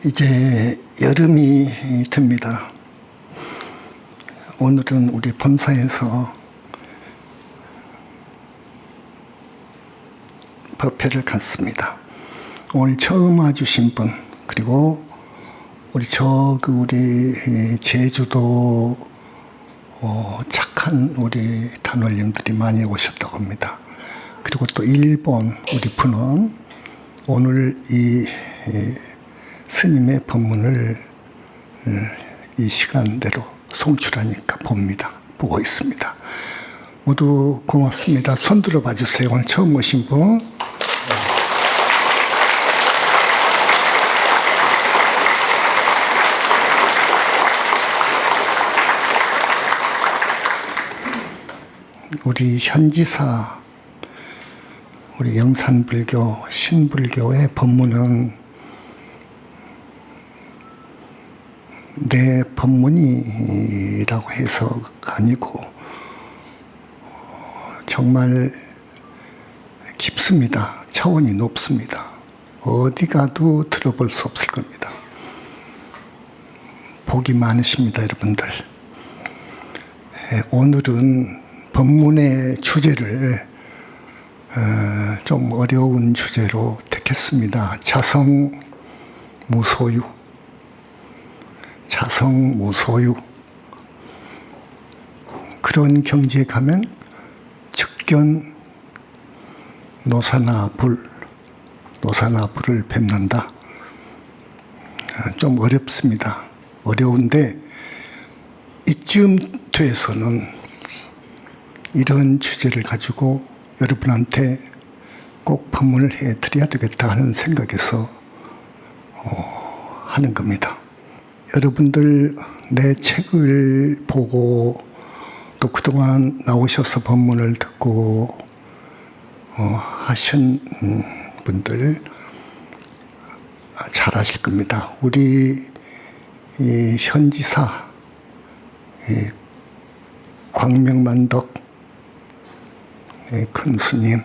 이제 여름이 됩니다. 오늘은 우리 본사에서 법회를 갖습니다. 오늘 처음 와주신 분, 그리고 우리 제주도 착한 우리 단원님들이 많이 오셨다고 합니다. 그리고 또 일본 우리 분은 오늘 이 스님의 법문을 이 시간대로 송출하니까 보고 있습니다. 모두 고맙습니다. 손 들어봐 주세요. 오늘 처음 오신 분. 우리 현지사, 우리 영산불교, 신불교의 법문은 내 법문이라고 해서가 아니고 정말 깊습니다. 차원이 높습니다. 어디 가도 들어볼 수 없을 겁니다. 복이 많으십니다, 여러분들. 오늘은 법문의 주제를 좀 어려운 주제로 택했습니다. 자성무소유. 자성무소유. 그런 경지에 가면 즉견 노사나 불을 뵙는다. 좀 어렵습니다. 어려운데 이쯤 돼서는 이런 주제를 가지고 여러분한테 꼭 법문을 해드려야 되겠다 하는 생각에서 하는 겁니다. 여러분들 내 책을 보고 또 그동안 나오셔서 법문을 듣고 하신 분들 잘 아실 겁니다. 우리 이 현지사 광명만덕 큰 스님,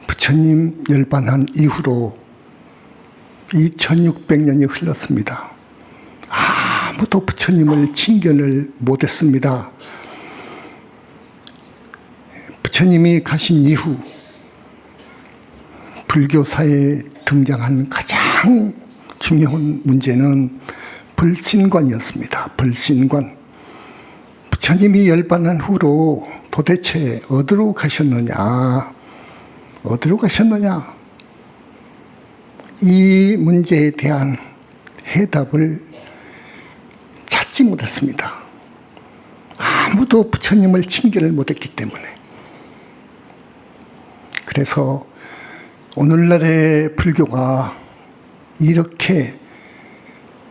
부처님 열반한 이후로 2600년이 흘렀습니다. 아무도 부처님을 칭견을 못했습니다. 부처님이 가신 이후 불교사에 등장한 가장 중요한 문제는 불신관이었습니다. 불신관. 부처님이 열반한 후로 도대체 어디로 가셨느냐? 어디로 가셨느냐? 이 문제에 대한 해답을 찾지 못했습니다. 아무도 부처님을 칭견을 못했기 때문에. 그래서 오늘날의 불교가 이렇게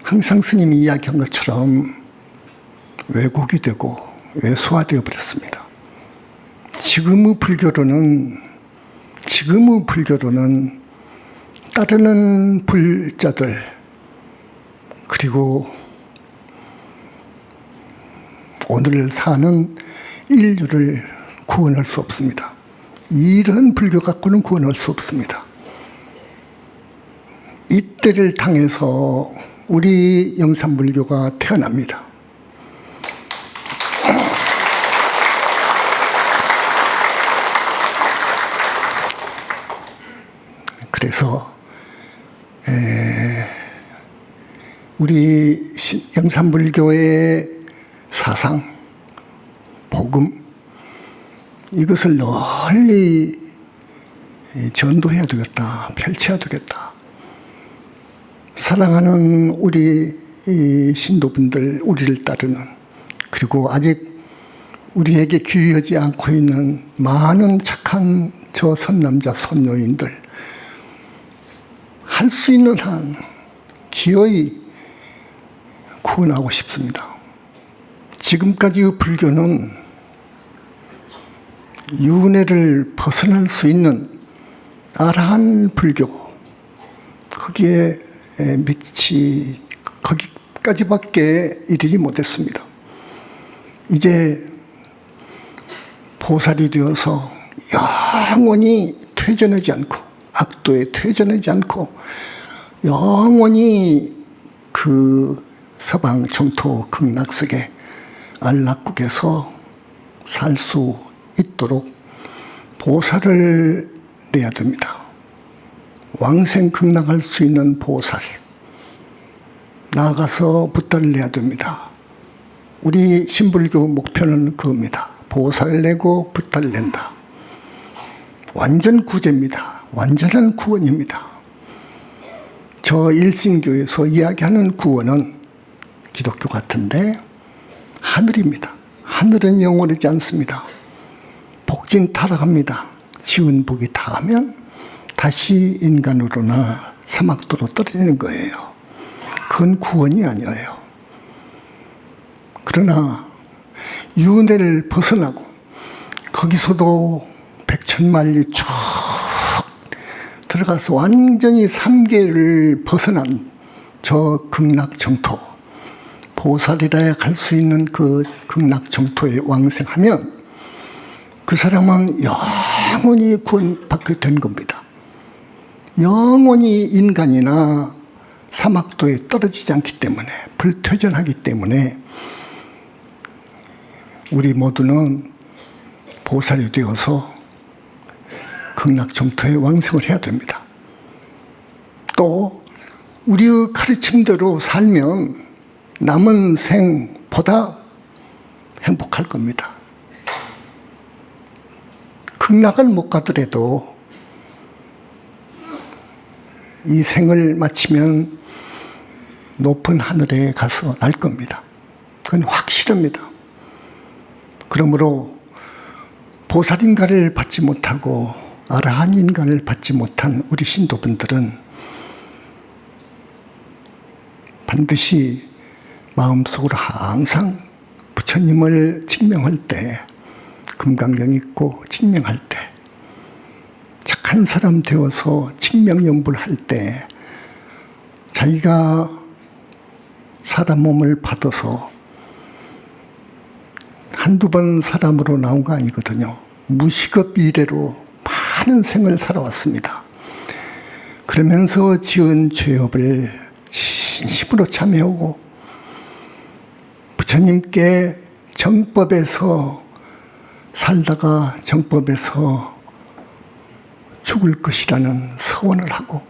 항상 스님이 이야기한 것처럼 왜곡이 되고 왜소화되어 버렸습니다. 지금의 불교로는 따르는 불자들, 그리고 오늘 사는 인류를 구원할 수 없습니다. 이런 불교 갖고는 구원할 수 없습니다. 이때를 당해서 우리 영산불교가 태어납니다. 그래서 우리 영산불교의 사상, 복음, 이것을 널리 전도해야 되겠다, 펼쳐야 되겠다. 사랑하는 우리 신도분들, 우리를 따르는, 그리고 아직 우리에게 귀하지 않고 있는 많은 착한 저 선남자, 선녀인들, 할 수 있는 한 기어이 구원하고 싶습니다. 지금까지의 불교는 윤회를 벗어날 수 있는 아라한 불교, 거기에 미치 거기까지밖에 이르지 못했습니다. 이제 보살이 되어서 영원히 퇴전하지 않고 악도에 퇴전하지 않고 영원히 그 서방 정토 극락석에 안락국에서 살 수 있도록 보살을 내야 됩니다. 왕생 극락할 수 있는 보살, 나아가서 붓다를 내야 됩니다. 우리 신불교 목표는 그겁니다. 보살을 내고 붓다를 낸다. 완전 구제입니다. 완전한 구원입니다. 저 일신교에서 이야기하는 구원은 기독교 같은데 하늘입니다. 하늘은 영원하지 않습니다. 복진 타락합니다. 지은 복이 다하면 다시 인간으로나 사막도로 떨어지는 거예요. 그건 구원이 아니에요. 그러나 윤회를 벗어나고 거기서도 백천만리 쭉 들어가서 완전히 삼계를 벗어난 저 극락정토, 보살이라야 갈 수 있는 그 극락정토에 왕생하면 그 사람은 영원히 구원받게 된 겁니다. 영원히 인간이나 사막도에 떨어지지 않기 때문에, 불퇴전하기 때문에 우리 모두는 보살이 되어서 극락정토에 왕생을 해야 됩니다. 또 우리의 가르침대로 살면 남은 생보다 행복할 겁니다. 극락을 못 가더라도 이 생을 마치면 높은 하늘에 가서 날 겁니다. 그건 확실합니다. 그러므로 보살인가를 받지 못하고 아라한인가를 받지 못한 우리 신도분들은 반드시 마음속으로 항상 부처님을 증명할 때, 금강경 있고 증명할 때, 착한 사람 되어서 증명연불 할 때 자기가 사람 몸을 받아서 한두 번 사람으로 나온 거 아니거든요. 무식업 이래로 많은 생을 살아왔습니다. 그러면서 지은 죄업을 진심으로 참여하고 부처님께 정법에서 살다가 정법에서 죽을 것이라는 서원을 하고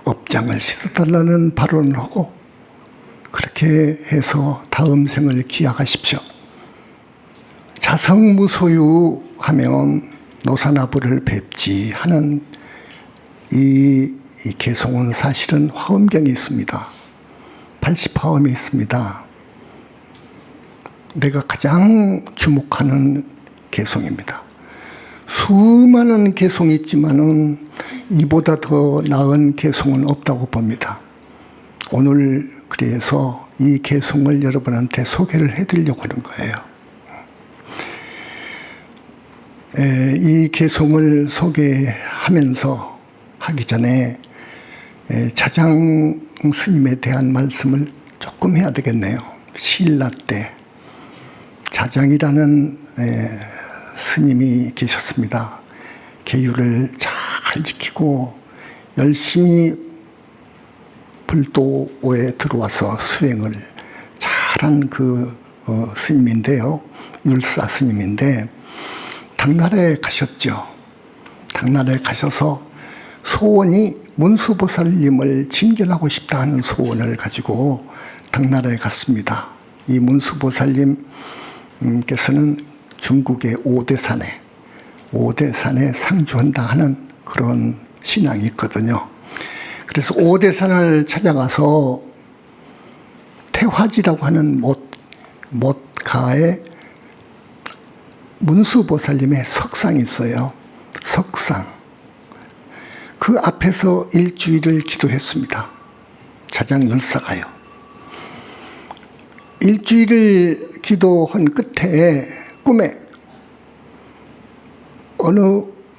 업장을 씻어달라는 발언을 하고 그렇게 해서 다음 생을 기약하십시오. 자성무소유 하면 노사나부를 뵙지 하는 이 개송은 사실은 화엄경에 있습니다. 80화엄이 있습니다. 내가 가장 주목하는 개송입니다. 수많은 개송이 있지만은 이보다 더 나은 개송은 없다고 봅니다. 오늘 그래서 이 개송을 여러분한테 소개를 해드리려고 하는 거예요. 이 개송을 소개하면서 하기 전에 자장 스님에 대한 말씀을 조금 해야 되겠네요. 신라 때 자장이라는 스님이 계셨습니다. 계율을 잘 지키고 열심히 불도에 들어와서 수행을 잘한 그 스님인데요. 율사 스님인데 당나라에 가셨죠. 당나라에 가셔서 소원이 문수보살님을 징견하고 싶다 하는 소원을 가지고 당나라에 갔습니다. 이 문수보살님께서는 중국의 오대산에 상주한다 하는 그런 신앙이 있거든요. 그래서 오대산을 찾아가서 태화지라고 하는 못가에 문수보살님의 석상이 있어요. 석상. 그 앞에서 일주일을 기도했습니다. 자장열사가요. 일주일을 기도한 끝에 꿈에 어느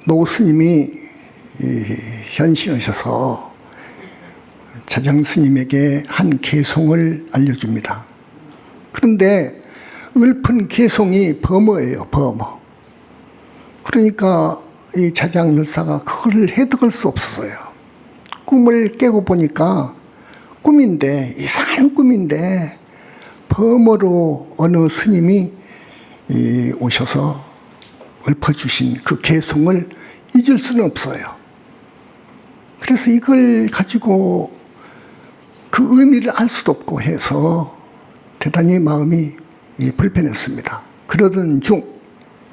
노스님이 현신하셔서 자장스님에게 한 개송을 알려줍니다. 그런데 읊은 개송이 범어예요. 범어. 그러니까 이 자장율사가 그걸 해득할 수 없었어요. 꿈을 깨고 보니까 꿈인데, 이상한 꿈인데 범어로 어느 스님이 오셔서 읊어주신 그 개송을 잊을 수는 없어요. 그래서 이걸 가지고 그 의미를 알 수도 없고 해서 대단히 마음이 불편했습니다. 그러던 중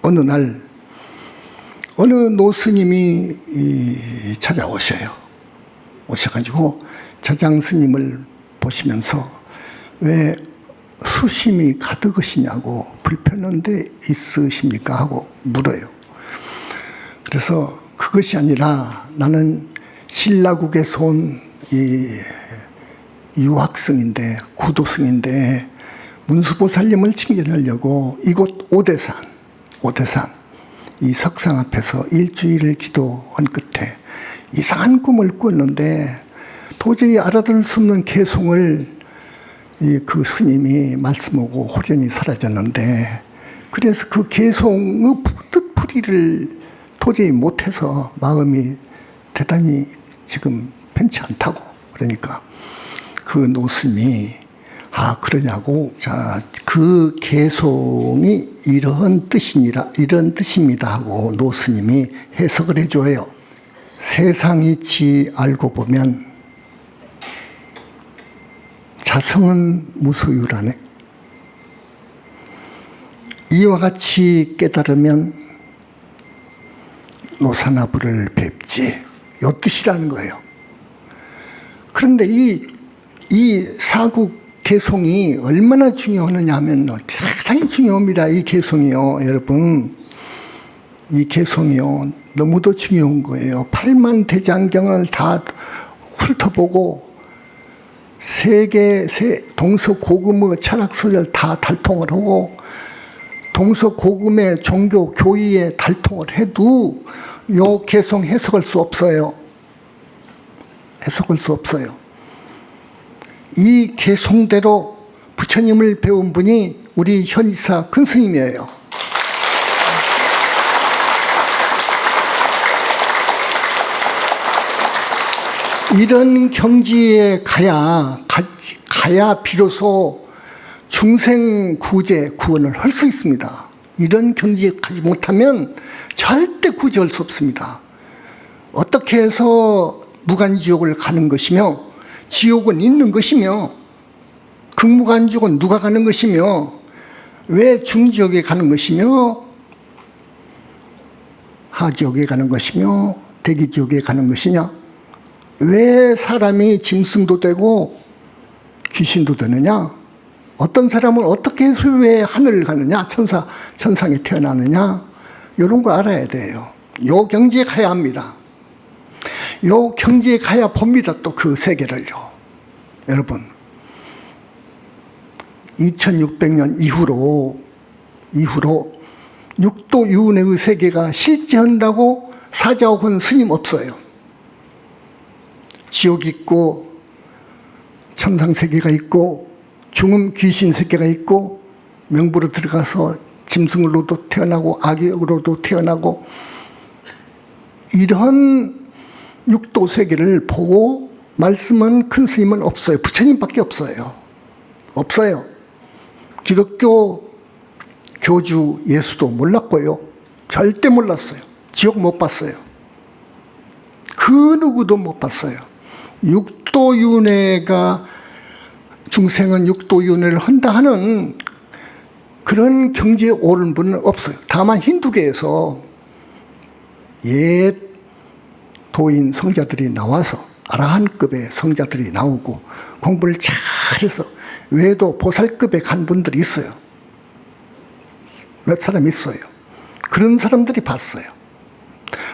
어느 날 어느 노스님이 찾아오셔요. 오셔가지고 자장 스님을 보시면서 왜 수심이 가득하시냐고, 불편한 데 있으십니까 하고 물어요. 그래서 그것이 아니라 나는 신라국에서 온 유학생인데, 구도생인데 문수보살님을 칭견하려고 이곳 오대산 이 석상 앞에서 일주일을 기도한 끝에 이상한 꿈을 꿨는데 도저히 알아들을 수 없는 개송을 그 스님이 말씀하고 호련히 사라졌는데, 그래서 그 개송의 뜻풀이를 도저히 못해서 마음이 대단히 지금 편치 않다고. 그러니까 그 노스님이 그러냐고, 자, 그 개송이 이런 뜻입니다 하고 노스님이 해석을 해줘요. 세상이치 알고 보면 자성은 무소유라네. 이와 같이 깨달으면 노사나부를 뵙지. 이 뜻이라는 거예요. 그런데 이 사국 개송이 얼마나 중요하느냐 하면 상당히 중요합니다. 이 개송이요. 여러분, 이 개송이요. 너무도 중요한 거예요. 8만 대장경을 다 훑어보고 세계 동서고금의 철학서를 다 달통을 하고 동서고금의 종교 교의에 달통을 해도 요 개송 해석할 수 없어요. 해석할 수 없어요. 이 개송대로 부처님을 배운 분이 우리 현지사 큰 스님이에요. 이런 경지에 가야 비로소 중생 구제 구원을 할 수 있습니다. 이런 경지에 가지 못하면 절대 구제할 수 없습니다. 어떻게 해서 무간지옥을 가는 것이며, 지옥은 있는 것이며, 극무간지옥은 누가 가는 것이며, 왜 중지옥에 가는 것이며, 하지옥에 가는 것이며, 대기지옥에 가는 것이냐? 왜 사람이 짐승도 되고 귀신도 되느냐? 어떤 사람은 어떻게 해서 왜 하늘을 가느냐? 천상에 태어나느냐? 이런 거 알아야 돼요. 요 경지에 가야 합니다. 요 경지에 가야 봅니다. 또 그 세계를요. 여러분, 2600년 이후로 육도 유운의 세계가 실제한다고 사자옥은 스님 없어요. 지옥 있고 천상세계가 있고 중음 귀신 세계가 있고, 명부로 들어가서 짐승으로도 태어나고 악역으로도 태어나고, 이런 육도 세계를 보고 말씀은 큰 스님은 없어요. 부처님밖에 없어요. 없어요. 기독교 교주 예수도 몰랐고요. 절대 몰랐어요. 지옥 못 봤어요. 그 누구도 못 봤어요. 육도윤회가, 중생은 육도윤회를 한다 하는 그런 경지에 오른 분은 없어요. 다만 힌두계에서 옛 도인 성자들이 나와서, 아라한급의 성자들이 나오고 공부를 잘해서 외도 보살급에 간 분들이 있어요. 몇 사람 있어요. 그런 사람들이 봤어요.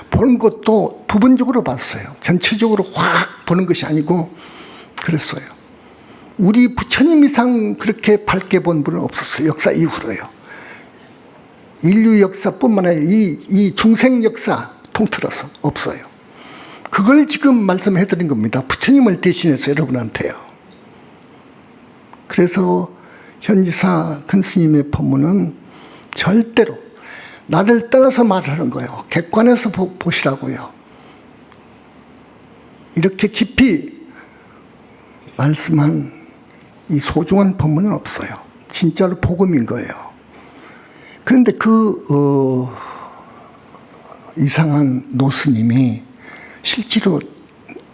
보는 것도 부분적으로 봤어요. 전체적으로 확 보는 것이 아니고 그랬어요. 우리 부처님 이상 그렇게 밝게 본 분은 없었어요. 역사 이후로요. 인류 역사뿐만 아니라 이 중생 역사 통틀어서 없어요. 그걸 지금 말씀해드린 겁니다. 부처님을 대신해서 여러분한테요. 그래서 현지사 큰 스님의 법문은 절대로 나를 떠나서 말하는 거예요. 객관에서 보시라고요. 이렇게 깊이 말씀한 이 소중한 본문은 없어요. 진짜로 복음인 거예요. 그런데 이상한 노스님이 실제로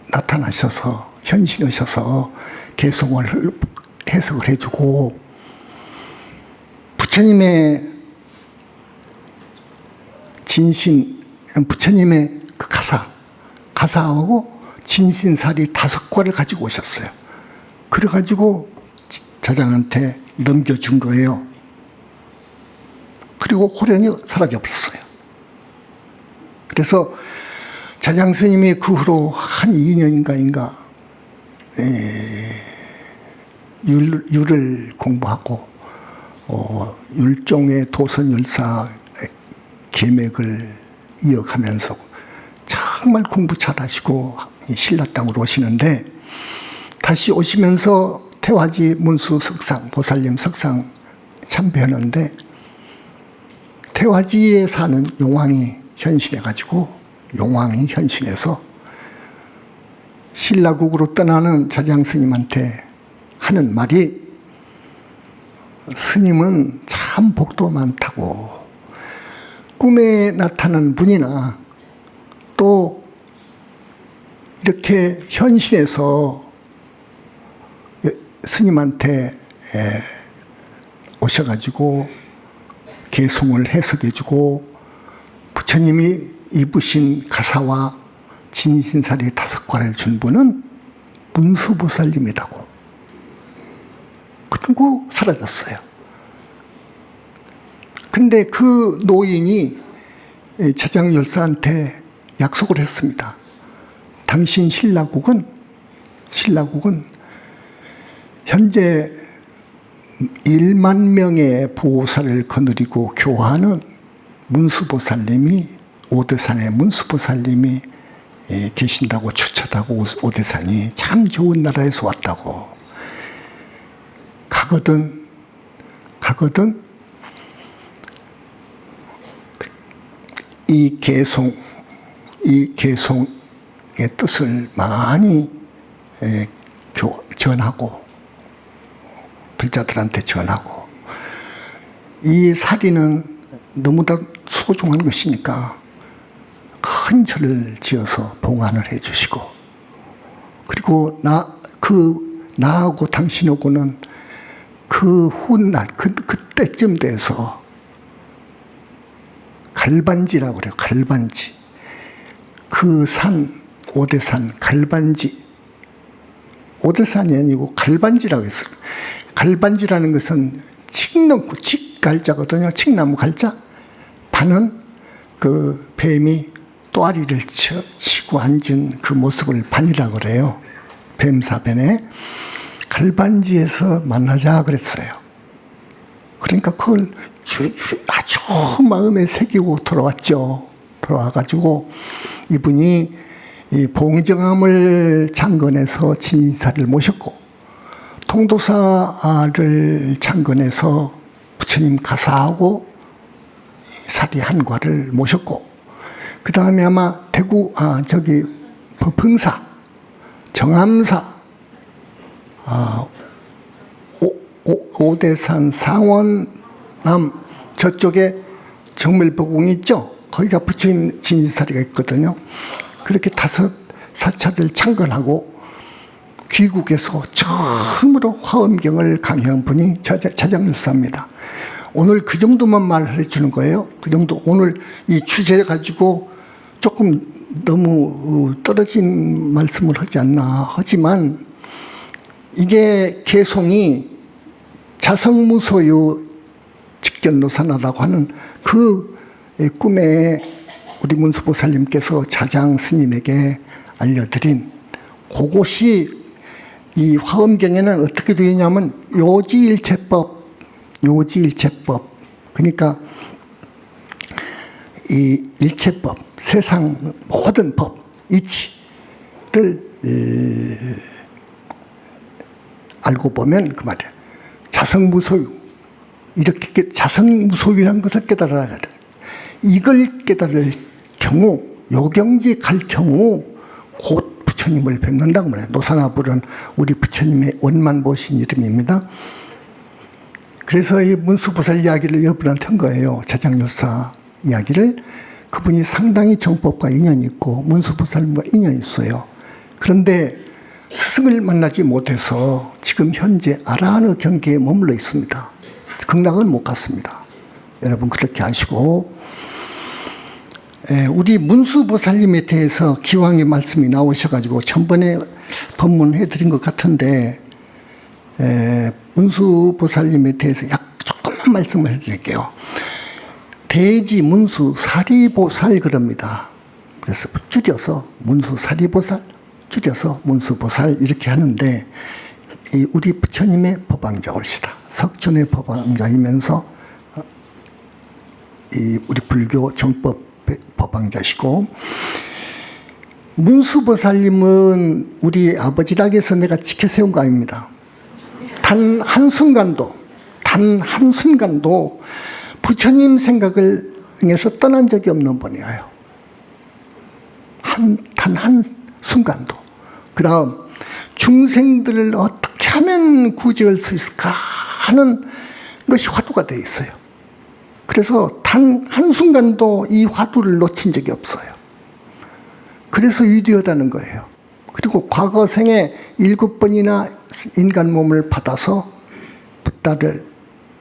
나타나셔서 현신하셔서 개송을 해석을 해주고 부처님의 진신, 부처님의 그 가사하고 진신살이 5과를 가지고 오셨어요. 그래가지고 자장한테 넘겨준 거예요. 그리고 호련히 사라져버렸어요. 그래서 자장 스님이 그 후로 한 2년인가 율을 공부하고 율종의 도선율사 계맥을 이어가면서 정말 공부 잘하시고 신라 땅으로 오시는데 다시 오시면서 태화지 문수 석상, 보살님 석상 참배하는데 태화지에 사는 용왕이 현신해가지고 용왕이 현신해서 신라국으로 떠나는 자장 스님한테 하는 말이 스님은 참 복도 많다고 꿈에 나타난 분이나 또 이렇게 현신해서 스님한테 오셔가지고 개송을 해석해주고 부처님이 입으신 가사와 진신살이 5과를 준 분은 문수보살님이라고. 그리고 사라졌어요. 근데 그 노인이 자장열사한테 약속을 했습니다. 당신 신라국은 현재 1만 명의 보살을 거느리고 교화하는 문수보살님이 오대산에 문수보살님이 계신다고 추천하고 오대산이 참 좋은 나라에서 왔다고. 가거든 이 개송의 뜻을 많이 전하고 불자들한테 전하고 이 사리는 너무나 소중한 것이니까 큰 절을 지어서 봉안을 해주시고 그리고 나하고 당신하고는 그 훗날 그때쯤 돼서 갈반지라고 그래요. 갈반지. 그 산 오대산 갈반지. 오대산이 아니고 갈반지라고 했어요. 갈반지라는 것은 칡넘고 칡갈자거든요. 칡나무 갈자. 반은 그 뱀이 또아리를 치고 앉은 그 모습을 반이라고 그래요. 뱀사변에. 갈반지에서 만나자 그랬어요. 그러니까 그걸 아주 마음에 새기고 돌아왔죠. 돌아와가지고 이분이 이 봉정암을 창건해서 진사를 모셨고 통도사를 창건해서 부처님 가사하고 사리 한과를 모셨고 그 다음에 아마 대구 법흥사 정암사 오대산 상원남 저쪽에 정밀보궁이 있죠. 거기가 부처님 진사리가 있거든요. 그렇게 5 사찰을 창건하고 귀국에서 처음으로 화엄경을 강의한 분이 자장열사입니다. 오늘 그 정도만 말해 주는 거예요. 그 정도. 오늘 이 주제 가지고 조금 너무 떨어진 말씀을 하지 않나 하지만 이게 개송이 자성무소유 직견노사나라고 하는 그 꿈에 우리 문수보살님께서 자장 스님에게 알려드린 그것이 이 화엄경에는 어떻게 되어 있냐면 요지일체법 그러니까 이 일체법 세상 모든 법 이치를 알고 보면 그 말이에요. 자성무소유 이렇게 자성무소유라는 것을 깨달아야 돼. 이걸 깨달을 경우, 요경지 갈 경우 곧 부처님을 뵙는다고 말해요. 노산화불은 우리 부처님의 원만 보신 이름입니다. 그래서 이 문수보살 이야기를 여러분한테 한 거예요. 자장유사 이야기를. 그분이 상당히 정법과 인연이 있고 문수보살과 인연이 있어요. 그런데 스승을 만나지 못해서 지금 현재 아라한의 경계에 머물러 있습니다. 극락은 못 갔습니다. 여러분 그렇게 아시고, 우리 문수보살님에 대해서 기왕의 말씀이 나오셔가지고 전번에 법문해드린 것 같은데, 문수보살님에 대해서 조금만 말씀을 해드릴게요. 대지 문수 사리보살 그럽니다. 그래서 줄여서 문수 사리보살, 줄여서 문수보살 이렇게 하는데, 우리 부처님의 법왕자올시다. 석존의 법왕자이면서 우리 불교 정법 법왕자시고, 문수보살님은 우리 아버지락에서 내가 지켜세운 거 아닙니다. 단 한순간도 부처님 생각을 해서 떠난 적이 없는 분이에요. 단 한순간도. 그 다음 중생들을 어떻게 하면 구제할 수 있을까 하는 것이 화두가 되어 있어요. 그래서 단 한순간도 이 화두를 놓친 적이 없어요. 그래서 위대하다는 거예요. 그리고 과거 생에 7번이나 인간 몸을 받아서 붓다를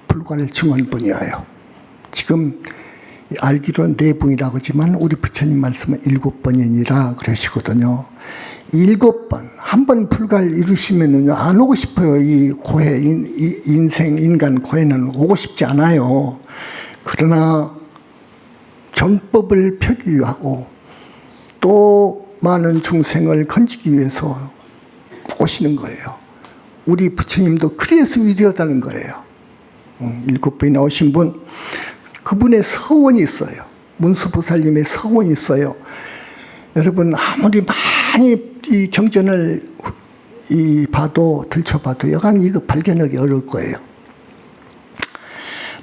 불과를 증언 분이에요. 지금 알기로는 4분이라고 하지만 우리 부처님 말씀은 7번이니라 그러시거든요. 7번, 한 번 불가를 이루시면은 안 오고 싶어요. 이 고해, 인생, 인간 고해는 오고 싶지 않아요. 그러나 정법을 펴기 위하고 또 많은 중생을 건지기 위해서 오시는 거예요. 우리 부처님도 그래서 위대하다는 거예요. 7번이 나오신 분, 그분의 서원이 있어요. 문수보살님의 서원이 있어요. 여러분 아무리 많이 이 경전을 봐도 들춰봐도 여간 이거 발견하기 어려울 거예요.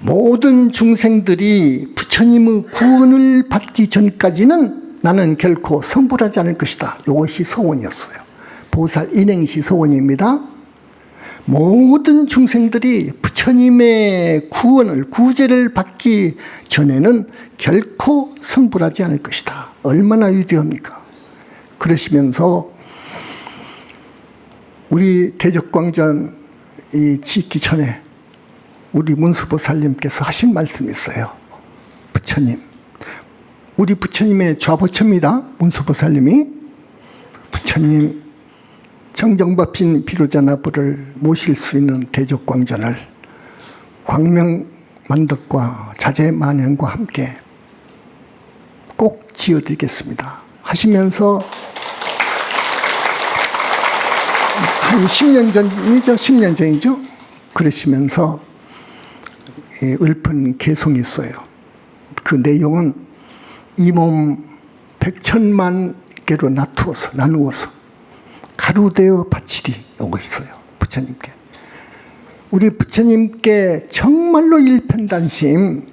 모든 중생들이 부처님의 구원을 받기 전까지는 나는 결코 성불하지 않을 것이다. 이것이 서원이었어요. 보살 인행시 서원입니다. 모든 중생들이 부처님의 구원을, 구제를 받기 전에는 결코 성불하지 않을 것이다. 얼마나 위대합니까? 그러시면서 우리 대적광전 짓기 전에 우리 문수보살님께서 하신 말씀이 있어요. 부처님, 우리 부처님의 좌보처입니다. 문수보살님이. 부처님, 정정법신 비로자나불을 모실 수 있는 대적광전을 광명만덕과 자제만행과 함께 꼭 지어드리겠습니다 하시면서 한 10년 전이죠. 10년 전이죠. 그러시면서 읊은 개송이 있어요. 그 내용은 이 몸 100천만 개로 나누어서 가루되어 바치리 오고 있어요. 부처님께. 우리 부처님께 정말로 일편단심,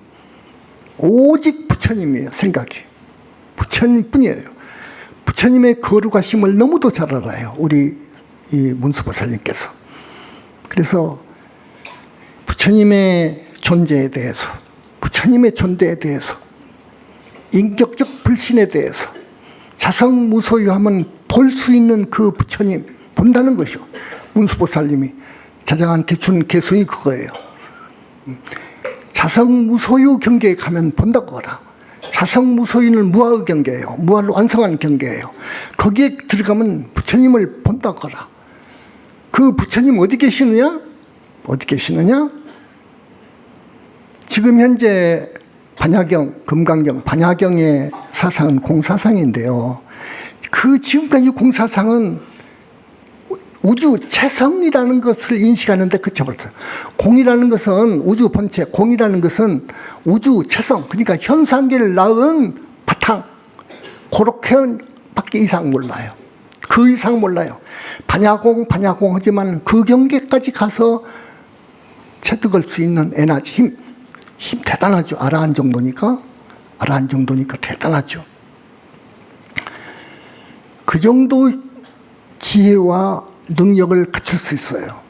오직 부처님이에요. 생각이. 부처님뿐이에요. 부처님의 거룩하심을 너무도 잘 알아요. 우리 이 문수보살님께서. 그래서 부처님의 존재에 대해서, 부처님의 존재에 대해서, 인격적 불신에 대해서 자성무소유하면 볼 수 있는 그 부처님 본다는 것이요. 문수보살님이 자장한테 준 개송이 그거예요. 자성무소유 경계에 가면 본다고 하라. 자성무소유는 무아의 경계예요. 무아를 완성한 경계예요. 거기에 들어가면 부처님을 본다고 하라. 그 부처님 어디 계시느냐? 어디 계시느냐? 지금 현재 반야경, 금강경, 반야경의 사상은 공사상인데요. 그 지금까지 공사상은 우주 최성이라는 것을 인식하는데 그쳐버렸어요. 공이라는 것은 우주 본체, 공이라는 것은 우주 최성, 그러니까 현상계를 낳은 바탕, 그렇게밖에 이상 몰라요. 그 이상 몰라요. 반야공 하지만 그 경계까지 가서 체득할 수 있는 에너지, 힘 대단하죠. 아라한 정도니까. 아라한 정도니까 대단하죠. 그 정도 지혜와 능력을 갖출 수 있어요.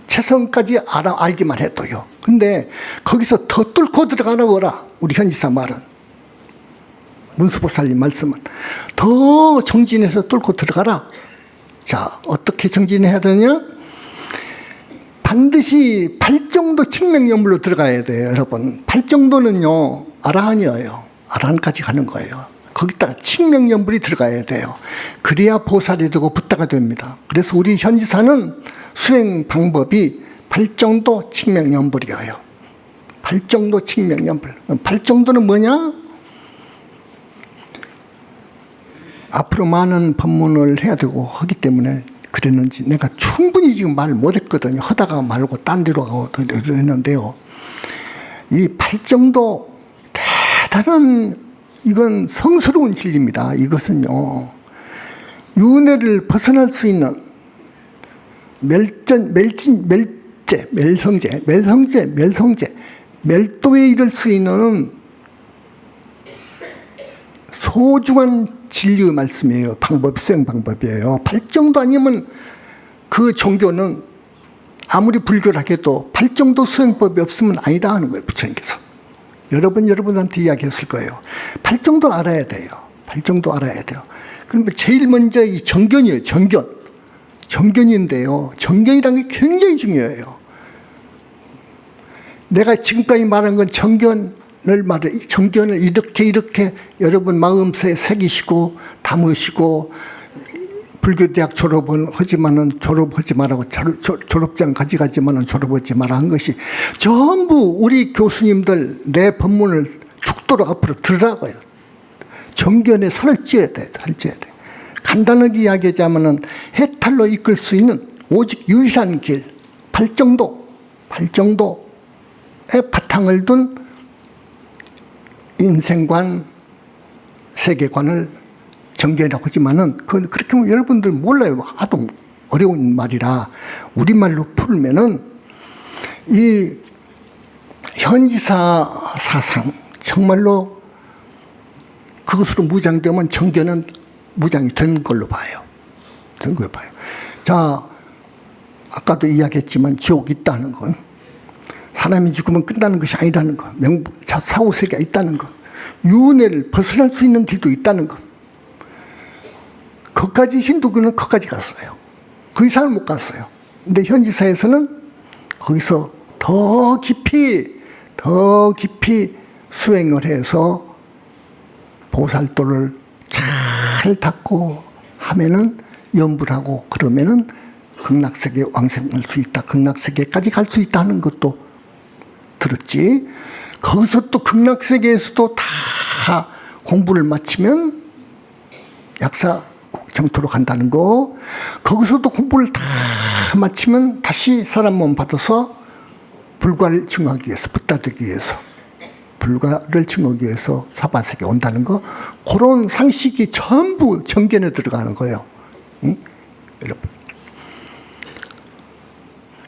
체성까지 알기만 해도요. 근데 거기서 더 뚫고 들어가라 우리 현지사 말은. 문수보살님 말씀은 더 정진해서 뚫고 들어가라. 자, 어떻게 정진해야 되냐? 반드시 8정도 칙명연불로 들어가야 돼요, 여러분. 8정도는요 아라한이에요. 아라한까지 가는 거예요. 거기다가 칙명연불이 들어가야 돼요. 그래야 보살이 되고 붓다가 됩니다. 그래서 우리 현지사는 수행 방법이 8정도 칙명연불이에요. 8정도 칙명연불. 8정도는 뭐냐? 앞으로 많은 법문을 해야 되고 하기 때문에 그랬는지 내가 충분히 지금 말 못했거든요. 하다가 말고 딴 데로 가고 했는데요. 이 8정도 대단한, 이건 성스러운 진리입니다. 이것은요 윤회를 벗어날 수 있는 멸성제, 멸도에 이를 수 있는 소중한 진리의 말씀이에요. 수행 방법이에요. 8정도 아니면 그 종교는 아무리 불교라해도 8정도 수행법이 없으면 아니다 하는 거예요. 부처님께서. 여러분한테 이야기했을 거예요. 8정도 알아야 돼요. 8정도 알아야 돼요. 그러면 제일 먼저 이 정견이에요. 정견인데요. 정견이라는 게 굉장히 중요해요. 내가 지금까지 말한 건 정견을 이렇게 여러분 마음속에 새기시고 담으시고, 불교대학 졸업은 하지만은 졸업하지 말라고, 졸업장 가져가지만은 졸업하지 마라 한 것이 전부 우리 교수님들 내 법문을 죽도록 앞으로 들으라고요. 정견에 살을 찌어야 돼. 간단하게 이야기하자면은 해탈로 이끌 수 있는 오직 유일한 길, 8정도의 바탕을 둔 인생관, 세계관을 정견이라고 하지만은 그렇게 하면 여러분들 몰라요. 하도 어려운 말이라 우리말로 풀면은 이 현지사 사상 정말로 그것으로 무장되면 정견은 무장이 된 걸로 봐요. 자, 아까도 이야기했지만 지옥이 있다는 건, 사람이 죽으면 끝나는 것이 아니라는 것, 사후세계가 있다는 것, 윤회를 벗어날 수 있는 길도 있다는 것. 거기까지 힌두교는 거기까지 갔어요. 그 이상을 못 갔어요. 근데 현지사에서는 거기서 더 깊이 수행을 해서 보살도를 잘 닦고 하면은 연불하고 그러면은 극락세계 왕생할 수 있다. 극락세계까지 갈 수 있다는 것도 들었지. 거기서 또 극락세계에서도 다 공부를 마치면 약사 정토로 간다는 거. 거기서도 공부를 다 마치면 다시 사람 몸 받아서 불과를 증하기 위해서, 붓다되기 위해서, 불과를 증하기 위해서 사바세계 온다는 거. 그런 상식이 전부 정견에 들어가는 거예요. 응? 여러분,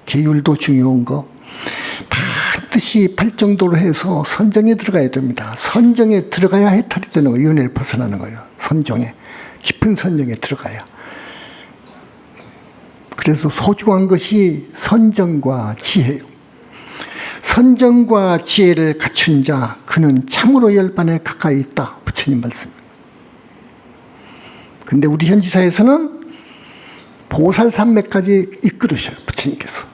계율도 중요한 거. 반드시 8정도로 해서 선정에 들어가야 됩니다. 선정에 들어가야 해탈이 되는 거예요. 윤회를 벗어나는 거예요. 선정에. 깊은 선정에 들어가야. 그래서 소중한 것이 선정과 지혜예요. 선정과 지혜를 갖춘 자, 그는 참으로 열반에 가까이 있다. 부처님 말씀. 근데 우리 현지사에서는 보살 산매까지 이끌으셔요. 부처님께서.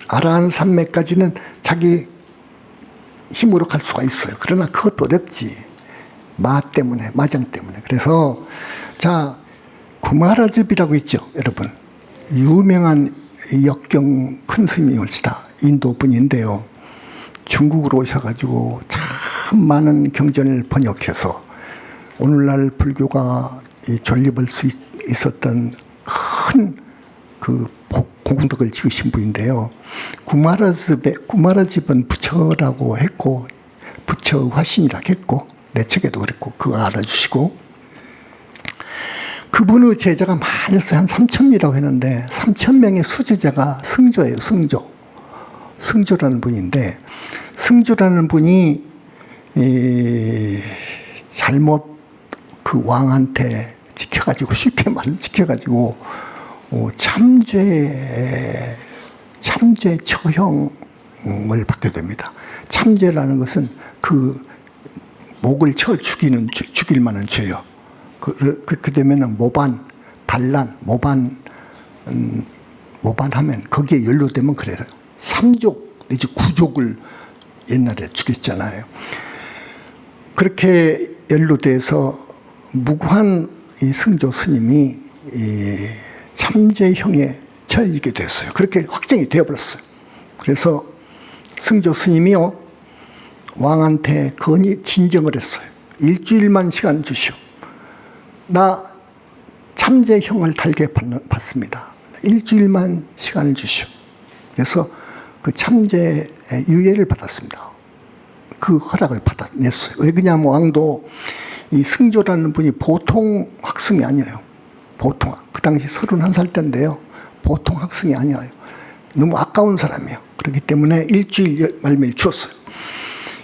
아라한 산매까지는 자기 힘으로 갈 수가 있어요. 그러나 그것도 어렵지. 마장 때문에. 그래서 자, 구마라즙이라고 있죠, 여러분. 유명한 역경 큰 스님이시다. 인도 분인데요. 중국으로 오셔가지고 참 많은 경전을 번역해서 오늘날 불교가 존립할 수 있었던 큰 그 공덕을 지으신 분인데요. 구마라즙은 부처라고 했고, 부처 화신이라고 했고, 내 책에도 그랬고, 그거 알아주시고, 그분의 제자가 많았어요. 한 3,000이라고 했는데 3,000명의 수제자가 승조예요. 승조라는 분인데, 승조라는 분이 잘못 그 왕한테 지켜가지고 쉽게 말을 지켜가지고 참죄 처형을 받게 됩니다. 참죄라는 것은 그 목을 쳐 죽일 만한 죄요. 그렇게 되면은 모반, 반란, 모반하면 거기에 연루되면 그래요. 3족 내지 9족을 옛날에 죽였잖아요. 그렇게 연루돼서 무고한 이 승조 스님이 참죄형에 처해지게 됐어요. 그렇게 확정이 되어버렸어요. 그래서 승조 스님이요, 왕한테 진정을 했어요. 일주일만 시간 주시오. 나 참죄형을 달게 받습니다. 일주일만 시간을 주시오. 그래서 그 참죄 유예를 받았습니다. 그 허락을 받아냈어요. 왜 그러냐면 왕도 이 승조라는 분이 보통 학생이 아니에요. 보통 그 당시 31살 때인데요. 보통 학생이 아니에요. 너무 아까운 사람이에요. 그렇기 때문에 일주일 말미를 주었어요.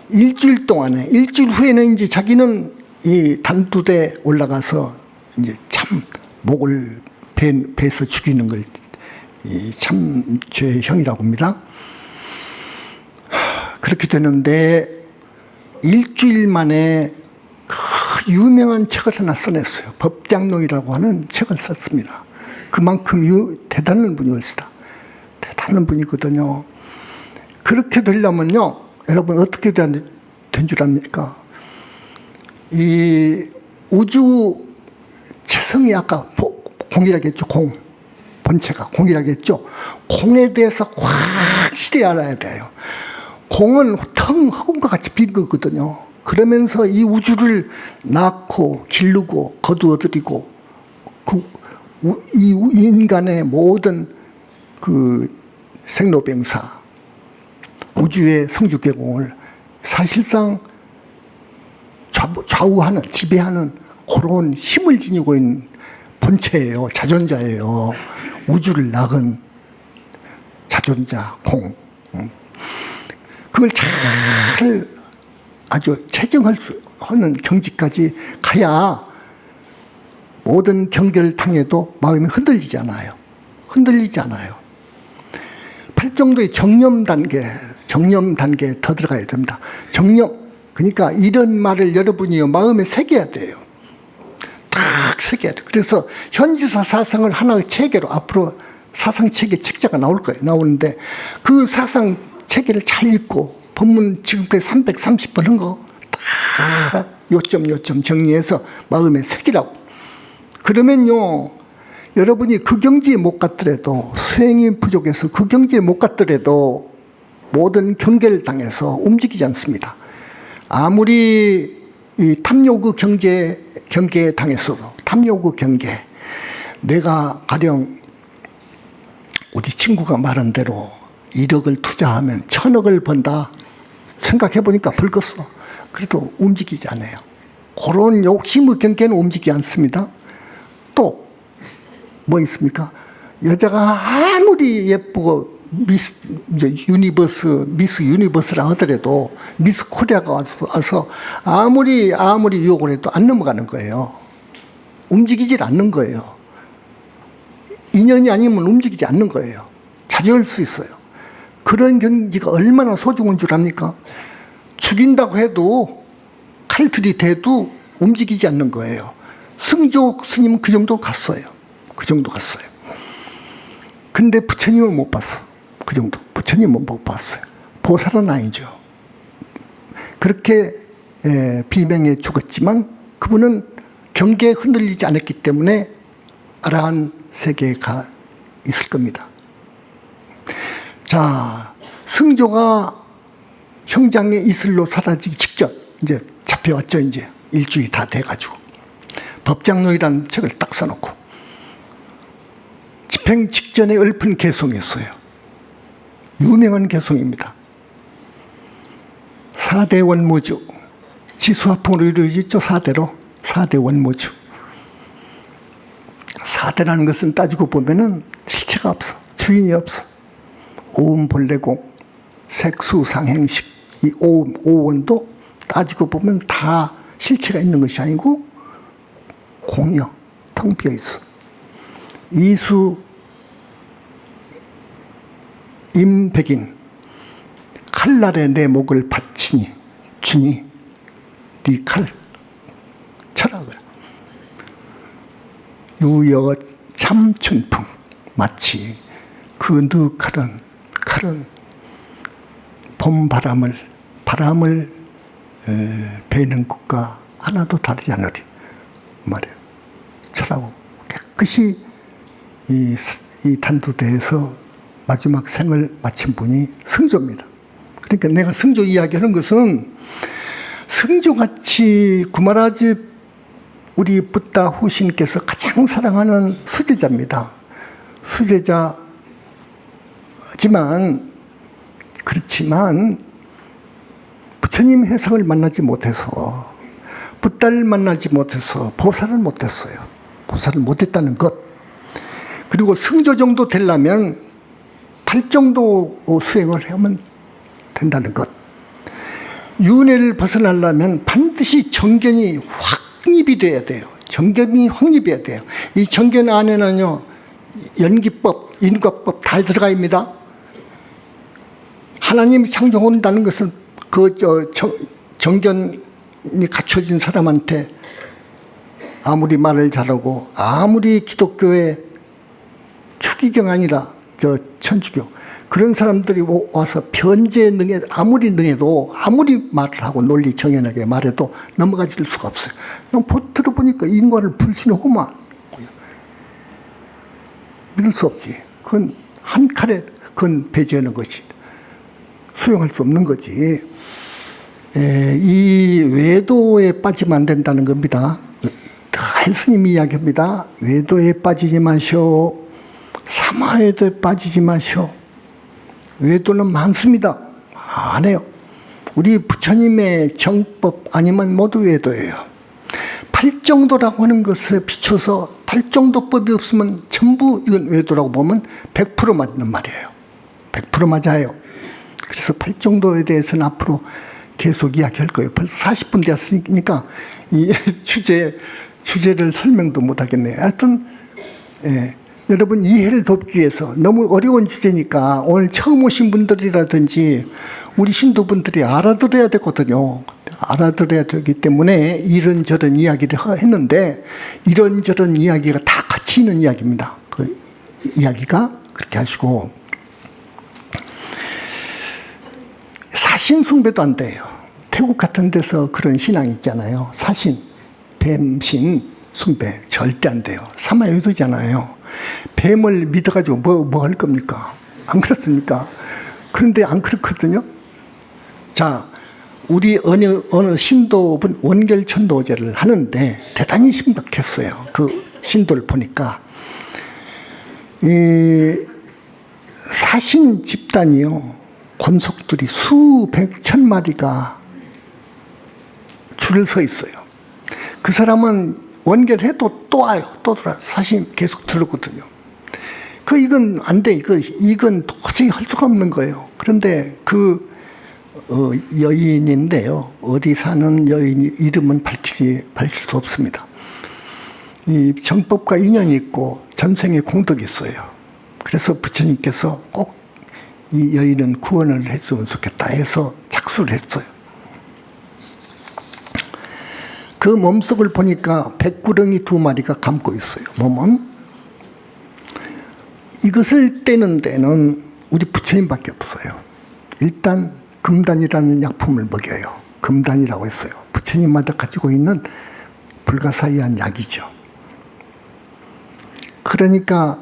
일주일 동안에, 일주일 후에는 이제 자기는 이 단두대에 올라가서 이제 참 목을 베서 죽이는 걸 이 참죄형이라고 합니다. 그렇게 되는데 일주일 만에 그 유명한 책을 하나 써냈어요. 법장록이라고 하는 책을 썼습니다. 그만큼 대단한 분이었습니다. 대단한 분이거든요. 그렇게 되려면요, 여러분 어떻게 된 줄 압니까? 이 우주 체성이 아까 공이라고 했죠. 본체가 공이라고 했죠. 공에 대해서 확실히 알아야 돼요. 공은 텅 흑음과 같이 빈 거거든요. 그러면서 이 우주를 낳고 기르고 거두어들이고 이 인간의 모든 그 생로병사, 우주의 성주개공을 사실상 좌우하는, 지배하는 그런 힘을 지니고 있는 본체예요. 자존자예요. 우주를 낳은 자존자, 공. 그걸 잘 아주 체증할 수 하는 경지까지 가야 모든 경계를 당해도 마음이 흔들리지 않아요. 흔들리지 않아요. 8정도의 정념 단계에 더 들어가야 됩니다. 정념, 그러니까 이런 말을 여러분이 마음에 새겨야 돼요. 딱 새겨야 돼요. 그래서 현지사 사상을 하나의 체계로 앞으로 사상체계 책자가 나올 거예요. 나오는데 그 사상 체계를 잘 읽고 본문 지금까지 330번 한 거 다 요점 정리해서 마음에 새기라고. 그러면요, 여러분이 그 경지에 못 갔더라도, 수행이 부족해서 그 경지에 못 갔더라도 모든 경계를 당해서 움직이지 않습니다. 아무리 이 탐욕의 경계에 당했어도, 탐욕의 경계, 내가 가령 우리 친구가 말한 대로 1억을 투자하면 1000억을 번다 생각해 보니까 벌겠어. 그래도 움직이지 않아요. 그런 욕심의 경계는 움직이지 않습니다. 또 뭐 있습니까? 여자가 아무리 예쁘고 미스 유니버스라 하더라도 미스 코리아가 와서 아무리 유혹을 해도 안 넘어가는 거예요. 움직이질 않는 거예요. 인연이 아니면 움직이지 않는 거예요. 자제할 수 있어요. 그런 경지가 얼마나 소중한 줄 압니까? 죽인다고 해도 칼들이 돼도 움직이지 않는 거예요. 승조 스님은 그 정도 갔어요. 그 정도 갔어요. 근데 부처님은 못 봤어. 그 정도. 부처님은 못 봤어요. 보살은 아니죠. 그렇게 비명에 죽었지만 그분은 경계에 흔들리지 않았기 때문에 아라한 세계에 가 있을 겁니다. 자, 승조가 형장의 이슬로 사라지기 직전, 이제 잡혀왔죠. 이제 일주일이 다 돼가지고 법장록이라는 책을 딱 써놓고 집행 직전에 읊은 개송이었어요. 유명한 개송입니다. 4대 원무주, 지수화풍으로 이루어지죠. 4대로 4대 원무주. 4대라는 것은 따지고 보면은 실체가 없어. 주인이 없어. 오음 본래공, 색수 상행식, 이 오음, 오원도 따지고 보면 다 실체가 있는 것이 아니고 공이요. 텅 비어 있어. 이수 임백인 칼날에 내 목을 바치니 주니 네 칼 쳐라 그래. 유여 참춘풍 마치 그 느 칼은 봄바람을 베는 것과 하나도 다르지 않으리 말이에요. 쳐라고 깨끗이 이 단두대에서 마지막 생을 마친 분이 승조입니다. 그러니까 내가 승조 이야기하는 것은 승조같이 구마라지 우리 붓다 후신께서 가장 사랑하는 수제자입니다. 그렇지만 부처님 해성을 만나지 못해서 붓다를 만나지 못해서 보살을 못했어요. 보살을 못했다는 것. 그리고 승조 정도 되려면 8정도 수행을 하면 된다는 것. 윤회를 벗어나려면 반드시 정견이 확립이 돼야 돼요. 정견이 확립해야 돼요. 이 정견 안에는요, 연기법, 인과법 다 들어가 있습니다. 하나님이 창조한다는 것은 정견이 갖춰진 사람한테 아무리 말을 잘하고 아무리 기독교의 추기경 아니라 천주교 그런 사람들이 와서 변제에 아무리 능해도 아무리 말을 하고 논리 정연하게 말해도 넘어가질 수가 없어요. 들어보니까 인과를 불신하고만 믿을 수 없지. 그건 한 칼에 그건 배제하는 것이 수용할 수 없는 거지. 이 외도에 빠지면 안 된다는 겁니다. 할 스님이 이야기합니다. 외도에 빠지지 마시오. 사마외도에 빠지지 마시오. 외도는 많습니다. 안 해요. 우리 부처님의 정법 아니면 모두 외도예요. 팔정도라고 하는 것에 비춰서 팔정도법이 없으면 전부 이건 외도라고 보면 100% 맞는 말이에요. 100% 맞아요. 그래서 팔정도에 대해서는 앞으로 계속 이야기할 거예요. 벌써 40분 되었으니까 이 주제를 설명도 못 하겠네요. 하여튼 여러분 이해를 돕기 위해서 너무 어려운 주제니까 오늘 처음 오신 분들이라든지 우리 신도분들이 알아들어야 되거든요. 알아들어야 되기 때문에 이런저런 이야기를 했는데 이런저런 이야기가 다 같이 있는 이야기입니다. 그 이야기가 그렇게 하시고 사신 숭배도 안 돼요. 태국 같은 데서 그런 신앙 있잖아요. 사신, 뱀신 숭배 절대 안 돼요. 사마여도잖아요. 뱀을 믿어가지고 뭐 할 겁니까? 안 그렇습니까? 그런데 안 그렇거든요. 자, 우리 어느 신도분 원결천도제를 하는데 대단히 심각했어요. 그 신도를 보니까 이 사신 집단이요. 권속들이 수백 천 마리가 줄을 서 있어요. 그 사람은 원결해도 또 와요. 또 들어와요. 사신 계속 들었거든요. 이건 안 돼. 이건 도저히 할 수가 없는 거예요. 그런데 여인인데요. 어디 사는 여인 이름은 밝힐 수 없습니다. 이 정법과 인연이 있고 전생에 공덕이 있어요. 그래서 부처님께서 꼭 이 여인은 구원을 해주면 좋겠다 해서 착수를 했어요. 그 몸속을 보니까 백구렁이 2마리가 감고 있어요. 몸은. 이것을 떼는 데는 우리 부처님밖에 없어요. 일단 금단이라는 약품을 먹여요. 금단이라고 했어요. 부처님마다 가지고 있는 불가사의한 약이죠. 그러니까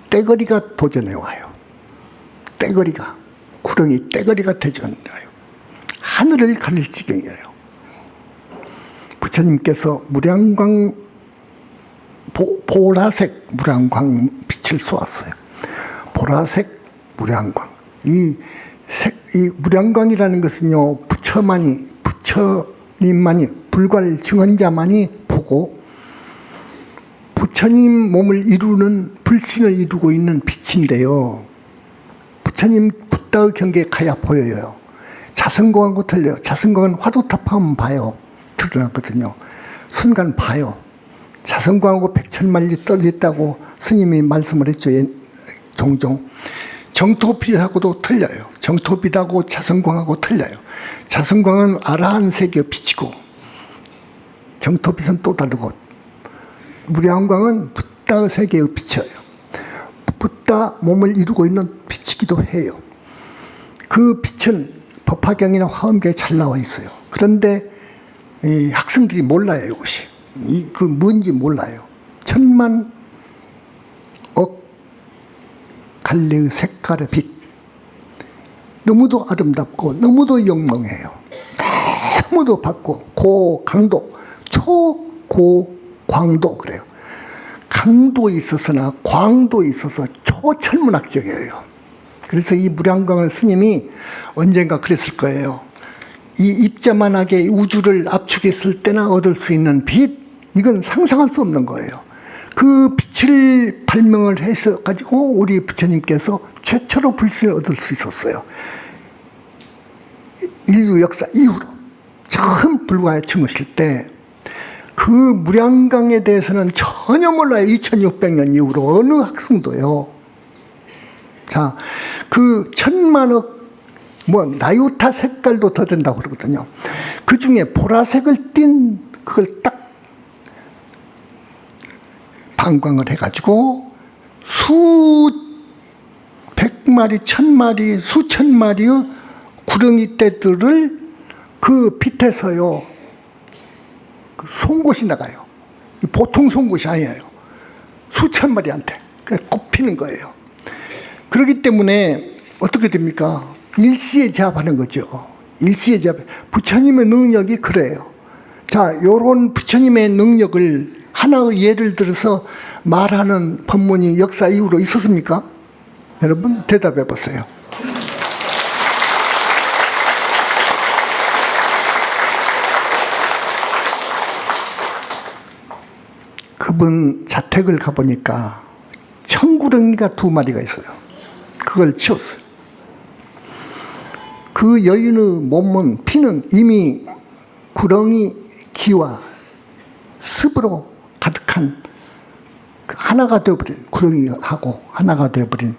떼거리가 도전해 와요. 구렁이 떼거리가 도전해 와요. 하늘을 가릴 지경이에요. 부처님께서 무량광 보라색 무량광 빛을 쏘았어요. 보라색 무량광. 이 무량광이라는 것은요, 부처님만이 불괄 증언자만이 보고 부처님 몸을 이루는 불신을 이루고 있는 빛인데요. 부처님 붓다의 경계에 가야 보여요. 자성공하고 틀려요. 자성공은 화두탑하면 봐요. 드러났거든요. 순간 봐요. 자성공하고 백천만리 떨어졌다고 스님이 말씀을 했죠. 종종. 정토빛하고도 틀려요. 정토빛하고 자성광하고 틀려요. 자성광은 아라한 세계의 빛이고 정토빛은 또 다르고 무량광은 붓다의 세계의 빛이에요. 붓다 몸을 이루고 있는 빛이기도 해요. 그 빛은 법화경이나 화엄경에 잘 나와 있어요. 그런데 이 학생들이 몰라요. 이것이. 그 뭔지 몰라요. 천만 억 갈래의 색깔의 빛. 너무도 아름답고 너무도 영롱해요. 너무도 밝고 고강도, 초고광도 그래요. 강도 있어서나 광도 있어서 초천문학적이에요. 그래서 이 무량광을 스님이 언젠가 그랬을 거예요. 이 입자만하게 우주를 압축했을 때나 얻을 수 있는 빛, 이건 상상할 수 없는 거예요. 그 빛을 발명을 해서 가지고 우리 부처님께서 최초로 불신을 얻을 수 있었어요. 인류 역사 이후로 처음 불과에 주무실 때 그 무량광에 대해서는 전혀 몰라요. 2600년 이후로 어느 학생도요. 자, 그 천만억 나유타 색깔도 더 된다고 그러거든요. 그 중에 보라색을 띤 그걸 딱 방광을 해가지고 수백마리, 천마리, 수천 마리의 구렁이 떼들을 그 빛에서요, 그 송곳이 나가요. 보통 송곳이 아니에요. 수천 마리한테 꼽히는 거예요. 그렇기 때문에 어떻게 됩니까? 일시에 제압하는 거죠. 일시에 제압. 부처님의 능력이 그래요. 자, 요런 부처님의 능력을 하나의 예를 들어서 말하는 법문이 역사 이후로 있었습니까? 여러분 대답해 보세요. 그분 자택을 가보니까 청구렁이가 2마리가 있어요. 그걸 치웠어요. 그 여인의 몸은, 피는 이미 구렁이 기와 습으로 가득한 하나가 되어버린, 구렁이하고 하나가 되어버린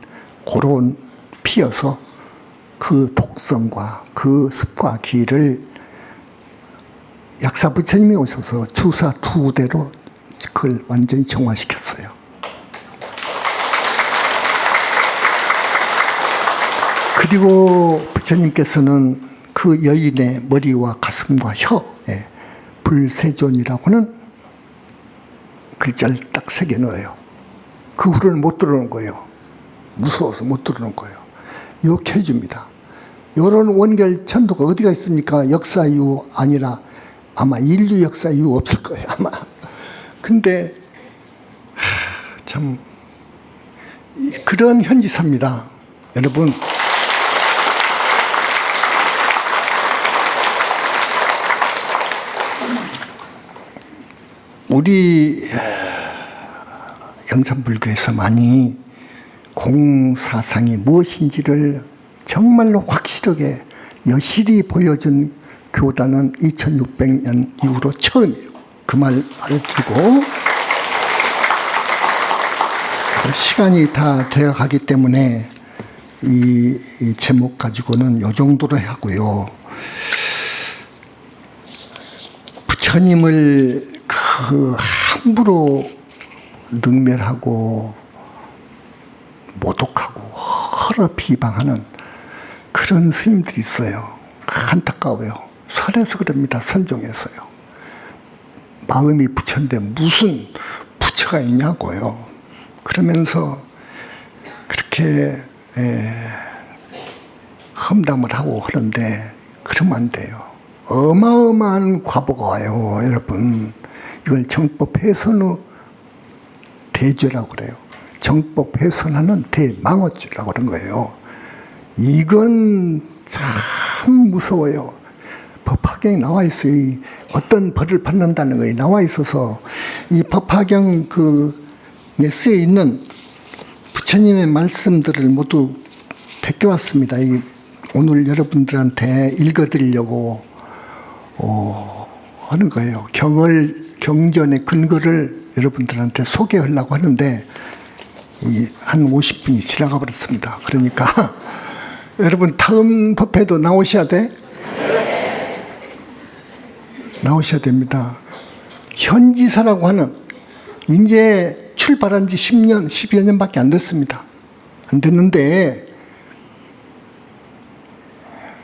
그런 피여서 그 독성과 그 습과 기를 약사 부처님이 오셔서 주사 2대로 그걸 완전히 정화시켰어요. 그리고 부처님께서는 그 여인의 머리와 가슴과 혀에 불세존이라고는 글자를 딱 새겨 넣어요. 그 후로는 못 들어오는 거예요. 무서워서 못 들어오는 거예요. 이렇게 해줍니다. 이런 원결 천도가 어디가 있습니까? 역사 이후 아니라 아마 인류 역사 이후 없을 거예요. 아마. 근데 참 그런 현지사입니다. 여러분. 우리 영산불교에서 많이 공사상이 무엇인지를 정말로 확실하게 여실히 보여준 교단은 2600년 이후로 처음이에요. 그 말을 드리고 시간이 다 되어가기 때문에 이 제목 가지고는 이 정도로 하고요. 부처님을 그 함부로 능멸하고 모독하고 허러 비방하는 그런 스님들이 있어요. 안타까워요. 설에서 그럽니다. 선종에서요. 마음이 부처인데 무슨 부처가 있냐고요. 그러면서 그렇게 험담을 하고 하는데 그러면 안 돼요. 어마어마한 과보가 와요. 여러분. 이걸 정법 훼손의 대죄라고 그래요. 정법 훼손하는 대망어죄라고 그런 거예요. 이건 참 무서워요. 법화경에 나와 있어요. 어떤 벌을 받는다는 거에 나와 있어서 이 법화경 그 쓰여 있는 부처님의 말씀들을 모두 베껴왔습니다. 이 오늘 여러분들한테 읽어드리려고 하는 거예요. 경전의 근거를 여러분들한테 소개하려고 하는데 한 50분이 지나가 버렸습니다. 그러니까 여러분 다음 법회도 나오셔야 돼? 나오셔야 됩니다. 현지사라고 하는 이제 출발한 지 10년, 10여 년밖에 안 됐습니다. 안 됐는데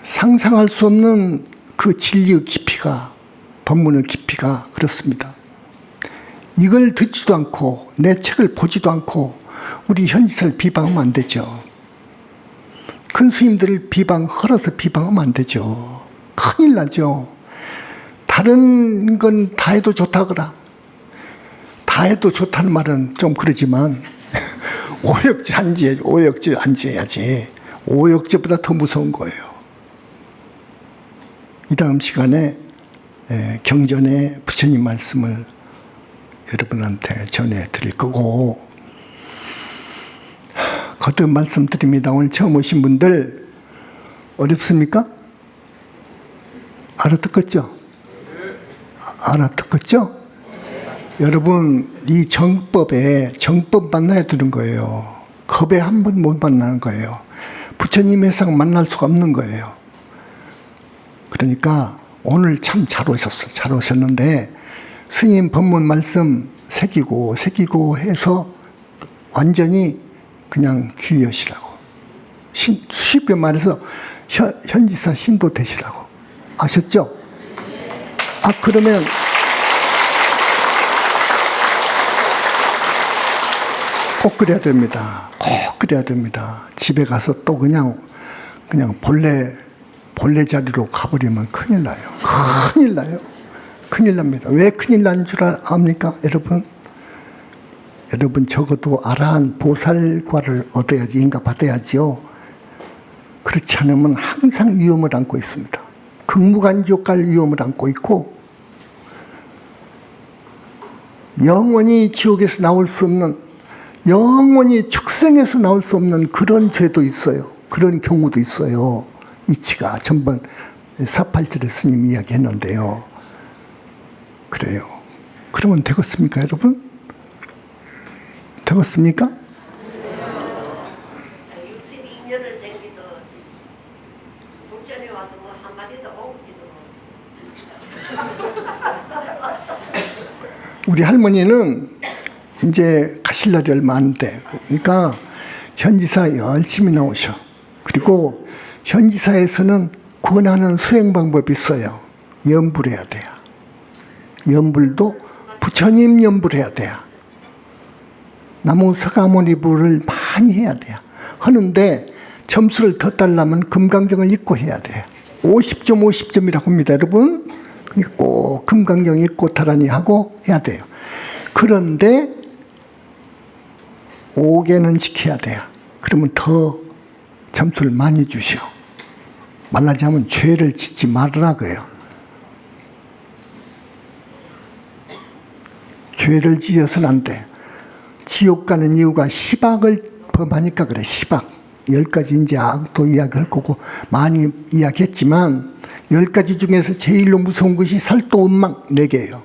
상상할 수 없는 그 진리의 깊이가, 법문의 깊이가 그렇습니다. 이걸 듣지도 않고 내 책을 보지도 않고 우리 현지사를 비방하면 안 되죠. 큰 스님들을 헐어서 비방하면 안 되죠. 큰일 나죠. 다른 건 다 해도 좋다거라. 다 해도 좋다는 말은 좀 그러지만 오역제 안지해야지. 오역제보다 더 무서운 거예요. 이 다음 시간에 경전의 부처님 말씀을 여러분한테 전해드릴 거고, 거듭 말씀드립니다. 오늘 처음 오신 분들 어렵습니까? 알아듣겠죠? 알아듣겠죠? 여러분 이 정법 만나야 되는 거예요. 겁에 한 번 못 만나는 거예요. 부처님 회상 만날 수가 없는 거예요. 그러니까 오늘 참 잘 오셨어요. 잘 오셨는데 스님 법문 말씀 새기고 해서 완전히 그냥 귀여시라고. 쉽게 말해서 현지사 신도 되시라고. 아셨죠? 그러면 꼭 그래야 됩니다. 꼭 그래야 됩니다. 집에 가서 또 그냥 본래 자리로 가버리면 큰일 나요. 큰일 나요. 큰일 납니다. 왜 큰일 난 줄 압니까, 여러분? 여러분 적어도 아라한 보살과를 얻어야지, 인가받아야지요. 그렇지 않으면 항상 위험을 안고 있습니다. 극무간지옥 갈 위험을 안고 있고, 영원히 지옥에서 나올 수 없는, 영원히 축생에서 나올 수 없는 그런 죄도 있어요. 그런 경우도 있어요. 이치가 전번 48절에 스님이 이야기했는데요. 그래요. 그러면 되겠습니까, 여러분? 되겠습니까? 62년을 댕기도 독전에 와서 뭐 한마디도 오지도 우리 할머니는 이제 가실 날이 얼마 안 돼. 그러니까 현지사 열심히 나오셔. 그리고 현지사에서는 권하는 수행 방법이 있어요. 염불해야 돼요. 염불도 부처님 염불해야 돼요. 나무 서가모니불을 많이 해야 돼요. 하는데 점수를 더 따려면 금강경을 읽고 해야 돼요. 50점 50점이라고 합니다, 여러분. 그러니까 꼭 금강경 읽고 타라니 하고 해야 돼요. 그런데 5개는 지켜야 돼요. 그러면 더 점수를 많이 주시오. 말하자면 죄를 짓지 말으라고요. 죄를 지어서는 안 돼. 지옥 가는 이유가 시박을 범하니까 그래. 시박. 10가지 이제 악도 이야기할 거고 많이 이야기했지만 10가지 중에서 제일로 무서운 것이 살도음망 4개예요.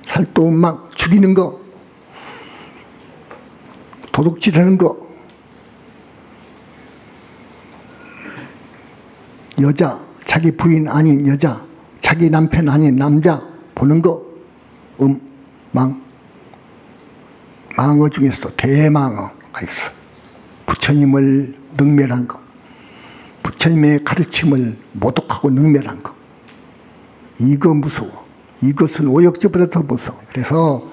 살도음망, 죽이는 거, 도둑질하는 거, 여자, 자기 부인 아닌 여자, 자기 남편 아닌 남자 보는 거, 망어 중에서도 대망어가 있어. 부처님을 능멸한 거, 부처님의 가르침을 모독하고 능멸한 거, 이거 무서워. 이것은 오역제보다 더 무서워. 그래서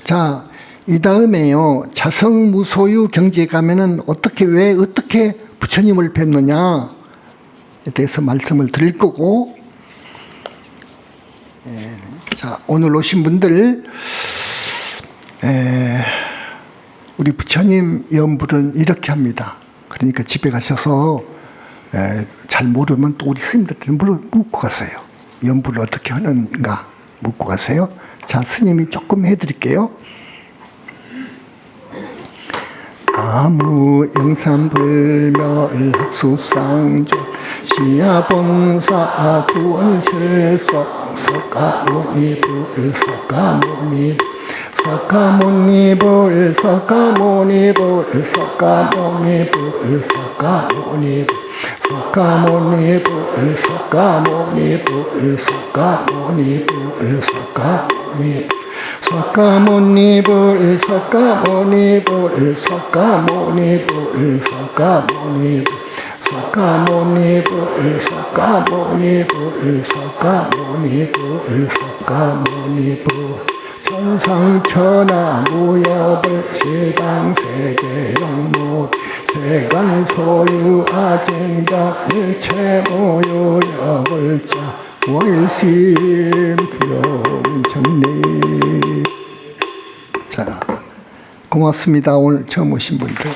자, 이 다음에요, 자성무소유 경지에 가면은 어떻게 부처님을 뵙느냐에 대해서 말씀을 드릴 거고, 자, 오늘 오신 분들, 우리 부처님 염불은 이렇게 합니다. 그러니까 집에 가셔서 잘 모르면 또 우리 스님들한테 묻고 가세요. 염불을 어떻게 하는가 묻고 가세요. 자, 스님이 조금 해드릴게요. 나무 영산불멸 학수상조 시야본사 구원세석 석가모니불 석가모니불 석가모니불 석가모니불 석가모니불 석가모니불 석가모니불 석가모니불 석가모니불 석가모니불 석가모니불 석가모니불 석가모니불 석가모니불 석가모니불 석가모니불 석가모니불 석가모니불 천상천하 무여불 시방세계영무 세간 소유 아쟁각 일체 모유 여불자 월심 교정리. 자, 고맙습니다. 오늘 처음 오신 분들.